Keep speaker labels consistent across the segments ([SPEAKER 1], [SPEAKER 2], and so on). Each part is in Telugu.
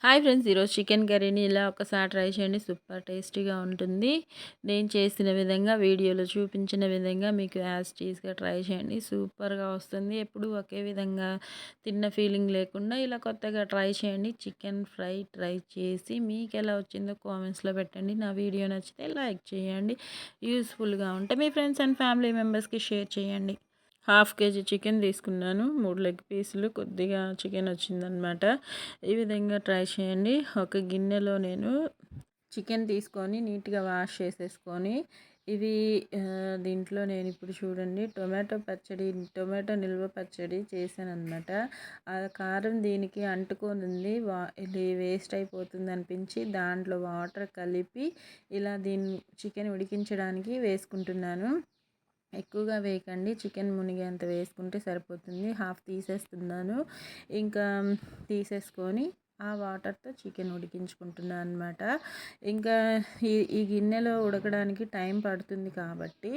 [SPEAKER 1] హాయ్ ఫ్రెండ్స్, ఈరోజు చికెన్ కర్రీని ఇలా ఒకసారి ట్రై చేయండి. సూపర్ టేస్టీగా ఉంటుంది. నేను చేసిన విధంగా వీడియోలో చూపించిన విధంగా మీకు యాజ్ టీజ్గా ట్రై చేయండి. సూపర్గా వస్తుంది. ఎప్పుడు ఒకే విధంగా తిన్న ఫీలింగ్ లేకుండా ఇలా కొత్తగా ట్రై చేయండి. చికెన్ ఫ్రై ట్రై చేసి మీకు ఎలా వచ్చిందో కామెంట్స్లో పెట్టండి. నా వీడియో నచ్చితే లైక్ చేయండి. యూస్ఫుల్గా ఉంటే మీ ఫ్రెండ్స్ అండ్ ఫ్యామిలీ మెంబర్స్కి షేర్ చేయండి. హాఫ్ కేజీ చికెన్ తీసుకున్నాను. 3 లెగ్ పీసులు, కొద్దిగా చికెన్ వచ్చిందనమాట. ఈ విధంగా ట్రై చేయండి. ఒక గిన్నెలో నేను చికెన్ తీసుకొని నీట్గా వాష్ చేసేసుకొని ఇది దీంట్లో నేను ఇప్పుడు చూడండి టొమాటో నిల్వ పచ్చడి చేశానమాట. ఆ కారం దీనికి అంటుకొని ఉంది. ఇది వేస్ట్ అయిపోతుంది అనిపించి దాంట్లో వాటర్ కలిపి ఇలా చికెన్ ఉడికించడానికి వేసుకుంటున్నాను. ఎక్కువగా వేయకండి, చికెన్ మునిగేంత వేసుకుంటే సరిపోతుంది. హాఫ్ తీసేస్తున్నాను. ఇంకా తీసేసుకొని ఆ వాటర్తో చికెన్ ఉడికించుకుంటున్నాను అనమాట. ఇంకా ఈ గిన్నెలో ఉడకడానికి టైం పడుతుంది కాబట్టి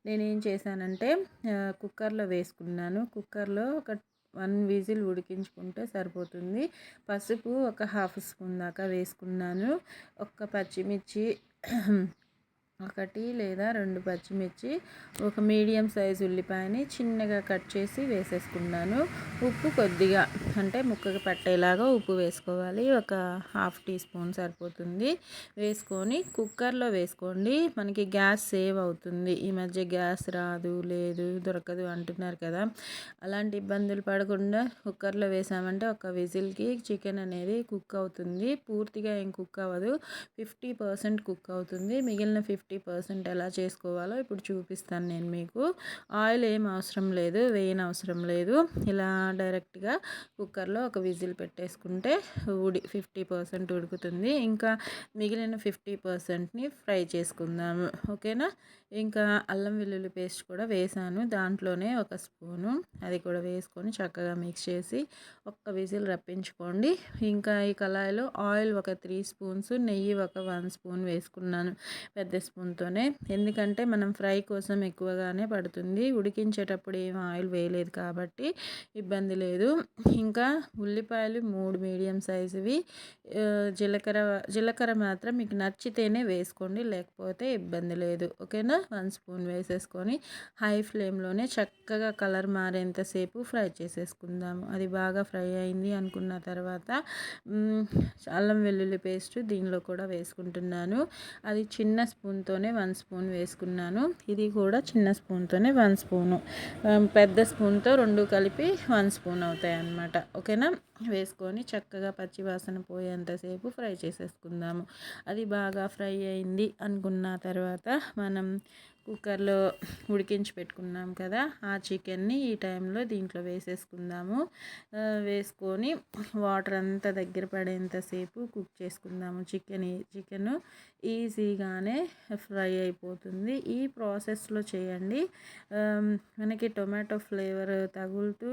[SPEAKER 1] నేనేం చేశానంటే కుక్కర్లో వేసుకున్నాను. కుక్కర్లో ఒక 1 విజిల్ ఉడికించుకుంటే సరిపోతుంది. పసుపు ఒక హాఫ్ స్పూన్ దాకా వేసుకున్నాను. ఒక్క పచ్చిమిర్చి, 1 లేదా 2 పచ్చిమిర్చి, ఒక మీడియం సైజు ఉల్లిపాయని చిన్నగా కట్ చేసి వేసేసుకున్నాను. ఉప్పు కొద్దిగా, అంటే ముక్కకి పట్టేలాగా ఉప్పు వేసుకోవాలి. ఒక హాఫ్ టీ స్పూన్ సరిపోతుంది. వేసుకొని కుక్కర్లో వేసుకోండి. మనకి గ్యాస్ సేవ్ అవుతుంది. ఈ మధ్య గ్యాస్ లేదు దొరకదు అంటున్నారు కదా. అలాంటి ఇబ్బందులు పడకుండా కుక్కర్లో వేసామంటే ఒక విజిల్కి చికెన్ అనేది కుక్ అవుతుంది. పూర్తిగా ఏం కుక్ అవ్వదు, 50% కుక్ అవుతుంది. మిగిలిన 50% ఎలా చేసుకోవాలో ఇప్పుడు చూపిస్తాను నేను మీకు. ఆయిల్ ఏం అవసరం లేదు, వేయనవసరం లేదు. ఇలా డైరెక్ట్గా కుక్కర్లో ఒక విజిల్ పెట్టేసుకుంటే 50% ఉడుకుతుంది. ఇంకా మిగిలిన 50%ని ఫ్రై చేసుకుందాము, ఓకేనా. ఇంకా అల్లం వెల్లుల్లి పేస్ట్ కూడా వేసాను దాంట్లోనే, ఒక స్పూను. అది కూడా వేసుకొని చక్కగా మిక్స్ చేసి ఒక్క విజిల్ రప్పించుకోండి. ఇంకా ఈ కళాయిలో ఆయిల్ ఒక 3 స్పూన్స్, నెయ్యి ఒక 1 స్పూన్ వేసుకున్నాను పెద్ద స్పూన్తోనే. ఎందుకంటే మనం ఫ్రై కోసం ఎక్కువగానే పడుతుంది, ఉడికించేటప్పుడు ఏం ఆయిల్ వేయలేదు కాబట్టి ఇబ్బంది లేదు. ఇంకా ఉల్లిపాయలు 3 మీడియం సైజువి, జీలకర్ర మాత్రం మీకు నచ్చితేనే వేసుకోండి, లేకపోతే ఇబ్బంది లేదు, ఓకేనా. 1 స్పూన్ వేసేసుకొని హై ఫ్లేమ్లోనే చక్కగా కలర్ మారేంతసేపు ఫ్రై చేసేసుకుందాము. అది బాగా ఫ్రై అయింది అనుకున్న తర్వాత అల్లం వెల్లుల్లి పేస్ట్ దీనిలో కూడా వేసుకుంటున్నాను. అది చిన్న స్పూన్తోనే 1 స్పూన్ వేసుకున్నాను. ఇది కూడా చిన్న స్పూన్తోనే 1 స్పూను, పెద్ద స్పూన్తో 2 కలిపి 1 స్పూన్ అవుతాయి అన్నమాట, ఓకేనా. వేసుకొని చక్కగా పచ్చివాసన పోయేంతసేపు ఫ్రై చేసేసుకుందాము. అది బాగా ఫ్రై అయింది అనుకున్న తర్వాత మనం కుక్కర్లో ఉడికించి పెట్టుకున్నాం కదా, ఆ చికెన్ని ఈ టైంలో దీంట్లో వేసేసుకుందాము. వేసుకొని వాటర్ అంతా దగ్గర పడేంతసేపు కుక్ చేసుకుందాము. చికెన్ ఈజీగానే ఫ్రై అయిపోతుంది. ఈ ప్రాసెస్లో చేయండి. మనకి టొమాటో ఫ్లేవర్ తగులుతూ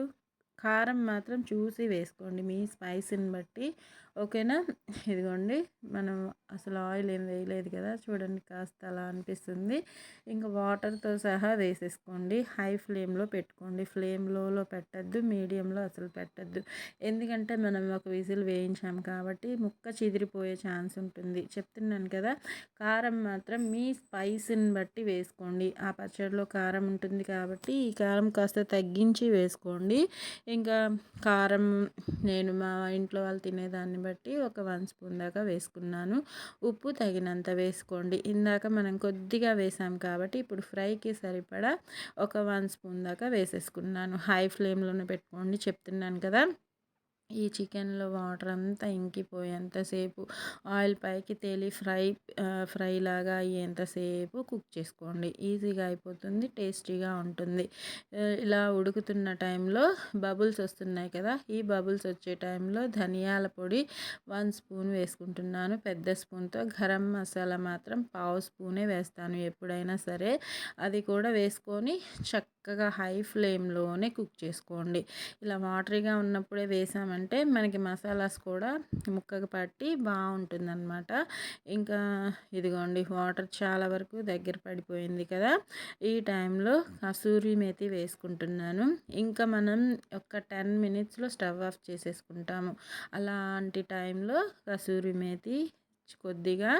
[SPEAKER 1] కారం మాత్రం చూసి వేసుకోండి మీ స్పైసీని బట్టి, ఓకేనా. ఇదిగోండి, మనం అసలు ఆయిల్ ఏం వేయలేదు కదా, చూడండి కాస్త అలా అనిపిస్తుంది. ఇంకా వాటర్తో సహా వేసేసుకోండి. హై ఫ్లేమ్లో పెట్టుకోండి, ఫ్లేమ్ లోలో పెట్టద్దు, మీడియంలో అసలు పెట్టద్దు. ఎందుకంటే మనం ఒక విజిల్ వేయించాం కాబట్టి ముక్క చిదిరిపోయే ఛాన్స్ ఉంటుంది. చెప్తున్నాను కదా, కారం మాత్రం మీ స్పైసీని బట్టి వేసుకోండి. ఆ పచ్చడిలో కారం ఉంటుంది కాబట్టి ఈ కారం కాస్త తగ్గించి వేసుకోండి. ఇంకా కారం నేను మా ఇంట్లో వాళ్ళు తినేదాన్ని బట్టి ఒక 1 స్పూన్ దాకా వేసుకున్నాను. ఉప్పు తగినంత వేసుకోండి. ఇందాక మనం కొద్దిగా వేసాం కాబట్టి ఇప్పుడు ఫ్రైకి సరిపడా ఒక 1 స్పూన్ దాకా వేసేసుకున్నాను. హై ఫ్లేమ్లోనే పెట్టుకోండి, చెప్తున్నాను కదా. ఈ చికెన్లో వాటర్ అంతా ఇంకిపోయేంతసేపు, ఆయిల్ పైకి తేలి ఫ్రై లాగా అయ్యేంతసేపు కుక్ చేసుకోండి. ఈజీగా అయిపోతుంది, టేస్టీగా ఉంటుంది. ఇలా ఉడుకుతున్న టైంలో బబుల్స్ వస్తున్నాయి కదా, ఈ బబుల్స్ వచ్చే టైంలో ధనియాల పొడి 1 స్పూన్ వేసుకుంటున్నాను పెద్ద స్పూన్తో. గరం మసాలా మాత్రం 1/2 స్పూనే వేస్తాను ఎప్పుడైనా సరే. అది కూడా వేసుకొని చక్కగా హై ఫ్లేమ్లోనే కుక్ చేసుకోండి. ఇలా వాటరీగా ఉన్నప్పుడే వేసామంటే మనకి మసాలాస్ కూడా ముక్కకు పట్టి బాగుంటుందన్నమాట. ఇంకా ఇదిగోండి వాటర్ చాలా వరకు దగ్గర పడిపోయింది కదా, ఈ టైంలో కసూరి మేతి వేసుకుంటున్నాను. ఇంకా మనం ఒక 10 మినిట్స్లో స్టవ్ ఆఫ్ చేసేసుకుంటాము. అలాంటి టైంలో కసూరి మేతి కొద్దిగా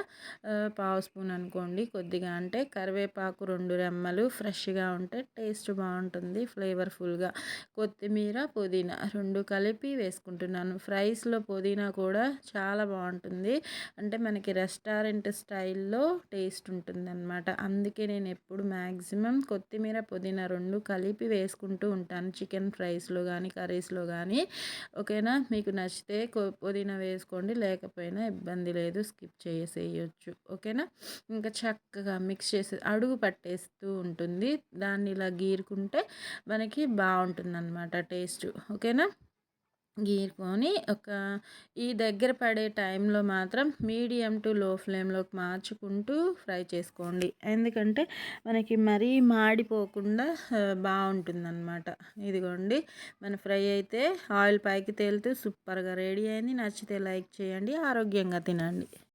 [SPEAKER 1] పావు స్పూన్ అనుకోండి, కొద్దిగా అంటే కరివేపాకు 2 రెమ్మలు ఫ్రెష్గా ఉంటే టేస్ట్ బాగుంటుంది, ఫ్లేవర్ఫుల్గా. కొత్తిమీర పుదీనా 2 కలిపి వేసుకుంటున్నాను. ఫ్రైస్లో పుదీనా కూడా చాలా బాగుంటుంది, అంటే మనకి రెస్టారెంట్ స్టైల్లో టేస్ట్ ఉంటుందన్నమాట. అందుకే నేను ఎప్పుడు మ్యాక్సిమం కొత్తిమీర పుదీనా 2 కలిపి వేసుకుంటూ ఉంటాను చికెన్ ఫ్రైస్లో కానీ కర్రీస్లో కానీ. ఓకేనా, మీకు నచ్చితే పుదీనా వేసుకోండి, లేకపోయినా ఇబ్బంది లేదు, స్కిప్ చేసేయచ్చు. ఓకేనా, ఇంకా చక్కగా మిక్స్ చేసి అడుగు పట్టేస్తూ ఉంటుంది, దాన్ని ఇలా గీరుకుంటే మనకి బాగుంటుందన్నమాట టేస్ట్. ఓకేనా, గీరుకొని ఈ దగ్గర పడే టైంలో మాత్రం మీడియం టు లో ఫ్లేమ్లోకి మార్చుకుంటూ ఫ్రై చేసుకోండి, ఎందుకంటే మనకి మరీ మాడిపోకుండా బాగుంటుందన్నమాట. ఇదిగోండి మన ఫ్రై అయితే ఆయిల్ పైకి తేలుతూ సూపర్గా రెడీ అయింది. నచ్చితే లైక్ చేయండి, ఆరోగ్యంగా తినండి.